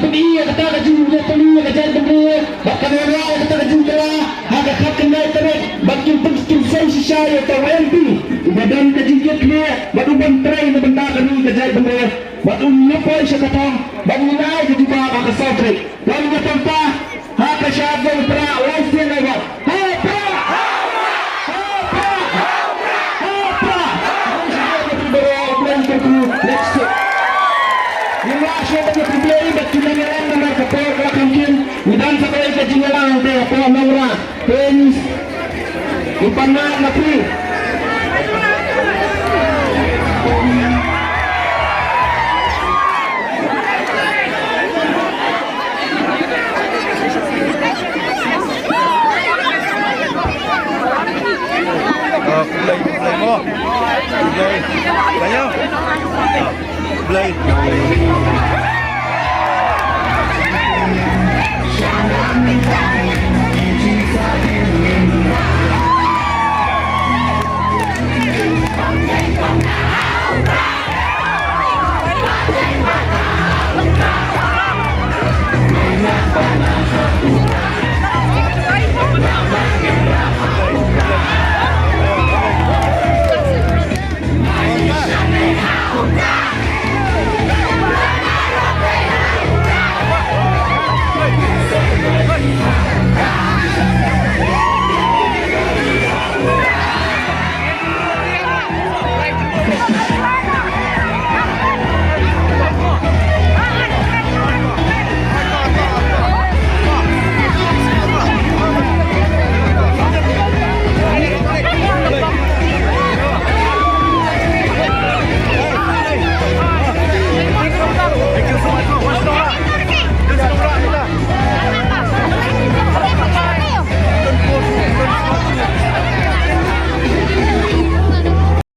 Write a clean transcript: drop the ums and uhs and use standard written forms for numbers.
iya kata kajunja tuliya kajar bener bahkan orang kata kajunja haka kapten naik terus bakin penting sensi saya terwenti badan kajunja kena batu bentrai na benda kami kajar bener batu nyepoy siya kata bagi naik ke juga haka sotri lalu bertempa haka syabang pra waisnya lewat hapa let's go. Siya ba yung problema ba't kinangalan na magkapor kakamkin udan sa kaya kajingalang kaya po namura penis ipanag na pri